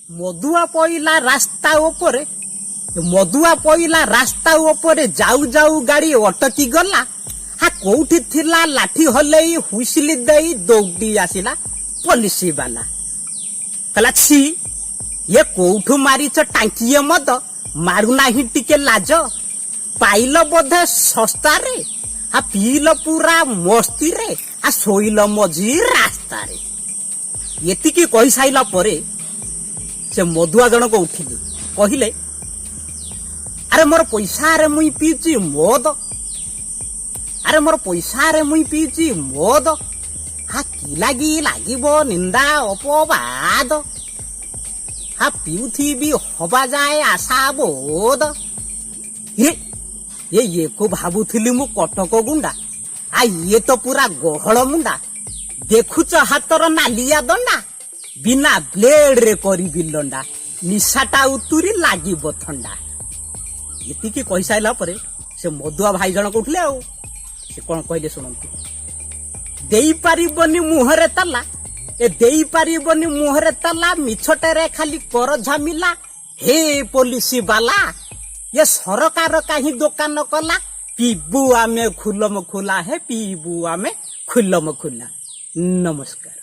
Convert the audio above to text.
मधुआ पइला रास्ता ऊपर जाऊ जाऊ गाड़ी अटकी गला। हा कोठी थिला लाठी हलई हुइसिली दई दौड़ी आसिला पुलिस वाला। कहला छी ये कोठू मारिच टांकिए मद मारू नाही टिके लाज। पाइल बोधे सस्ता रे आ पील पूरा मस्ती रे आ सोइल मझी रास्ता रे। एतिकी कहि साइला परे से मधुआ जनक उठिले कहिले अरे मोर पैसा रे मुई पीची मद। अरे मोर पैसा रे मुई पीची मद। हा की लागिबो निंदा अपवाद। हा पिउथी भी हवा जाए आशा बोध। ये को भाबुथिली मु कटक गुंडा आ ये तो पूरा गहळ मुंडा। देखुच हातर नालिया दंडा बिना ब्लेड रे करी बिलंडा। निशाटा उतुरी लागिबो थंडा। एतिकी कहि साइला परे से मधुआ भाई जन उठले आ से कोन कहले सुनंतु। देई पारिबनी मुहरे तला ए देई पारिबनी मुहरे तला मिछटे खाली कर झमिला। हे पुलिस वाला ये सरकार काहे दुकान कला। पीबू आमे खुलम खुला है पीबू आमे खुलम खुला। नमस्कार।